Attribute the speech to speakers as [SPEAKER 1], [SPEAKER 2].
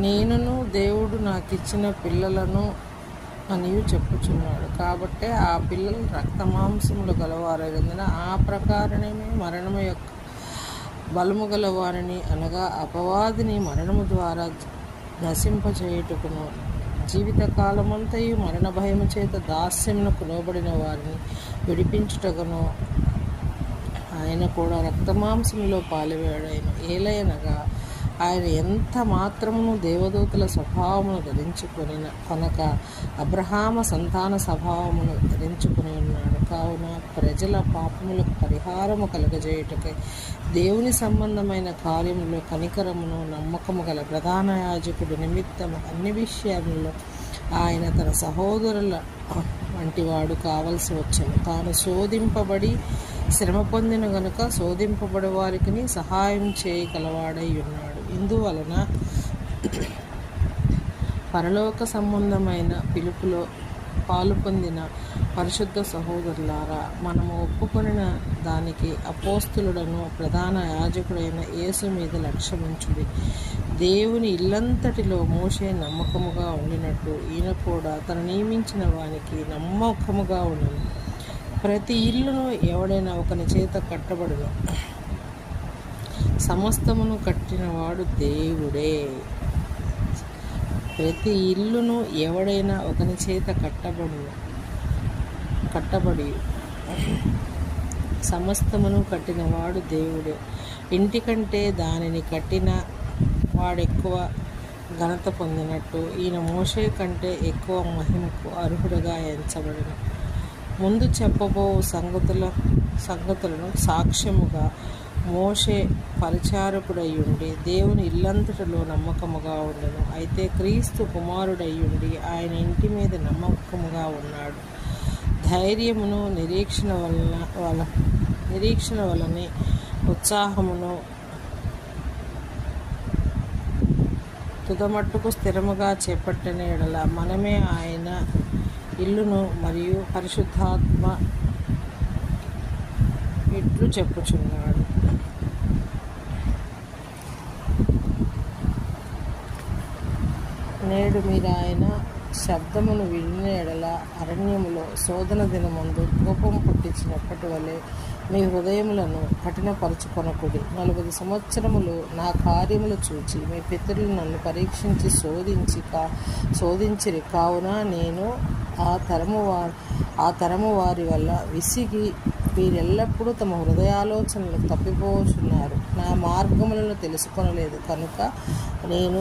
[SPEAKER 1] నేనును దేవుడు నాకిచ్చిన పిల్లలను అనియు చెప్పుచున్నాడు. కాబట్టి ఆ పిల్లలు రక్తమాంసములు గలవారైనందున ఆ ప్రకారమే మరణము యొక్క బలము గల వారిని, అనగా అపవాదిని మరణము ద్వారా నశింపచేయుటకును, జీవితకాలమంతయు మరణ భయము చేత దాస్యమునకు లోబడిన వారిని విడిపించుటకును ఆయన కూడా రక్తమాంసములో పాలివాడాయను. ఏలయనగా ఆయన ఎంత మాత్రమును దేవదూతల స్వభావమును ధరించుకొని కనుక అబ్రహామ సంతాన స్వభావమును ధరించుకుని ఉన్నాడు. కావున ప్రజల పాపములకు పరిహారము కలుగజేయుటకై దేవుని సంబంధమైన కార్యములో కనికరమును నమ్మకము గల ప్రధాన యాజకుడు నిమిత్తము అన్ని విషయాలలో ఆయన తన సహోదరుల వంటివాడు కావలసి వచ్చాను. తాను శోధింపబడి శ్రమ పొందిన గనుక శోధింపబడే వారికి సహాయం చేయగలవాడై ఉన్నాడు. ఇందువలన పరలోక సంబంధమైన పిలుపులో పాలు పొందిన పరిశుద్ధ సహోదరులారా, మనము ఒప్పుకొనిన దానికి అపోస్తులుడను ప్రధాన యాజకుడైన యేసు మీద లక్ష్యముంచుడి. దేవుని ఇల్లంతటిలో మోషే నమ్మకముగా ఉండినట్టు ఈయన కూడా తను నియమించిన వానికి నమ్మకముగా ఉండను. ప్రతి ఇల్లును ఎవడైనా ఒకని చేత కట్టబడును, సమస్తమును కట్టినవాడు దేవుడే. ప్రతి ఇల్లును ఎవడైనా ఒకని చేత కట్టబడి సమస్తమును కట్టినవాడు దేవుడే. ఇంటికంటే దానిని కట్టిన వాడెక్కువ ఘనత పొందినట్టు ఈయన మోషే కంటే ఎక్కువ మహిమకు అర్హుడుగా ఎంచబడిన. ముందు చెప్పబో సంగతులను సాక్ష్యముగా మోషే పరిచారకుడయ్యుండి దేవుని ఇల్లంతటిలో నమ్మకముగా ఉండను. అయితే క్రీస్తు కుమారుడయ్యుండి ఆయన ఇంటి మీద నమ్మకముగా ఉన్నాడు. ధైర్యమును నిరీక్షణ వలనే ఉత్సాహమును తుదమట్టుకు స్థిరముగా చేపట్టిన ఎడల మనమే ఆయన ఇల్లును మరియు పరిశుద్ధాత్మ ఇట్లు చెప్పుచున్నాడు. నేడు మీరు ఆయన శబ్దమును వినిన ఎడల అరణ్యములో శోధన దినమందు కోపం పుట్టించినప్పటి వలె మీ హృదయములను కఠినపరచుకొనకుడి. 40 సంవత్సరములు నా కార్యములు చూచి మీ పితరులు నన్ను పరీక్షించి శోధించిరి. కావున నేను ఆ తరము వారి వల్ల విసిగి వీరెల్లప్పుడూ తమ హృదయాలోచనలు తప్పిపోచున్నారు, నా మార్గములను తెలుసుకొనలేదు కనుక నేను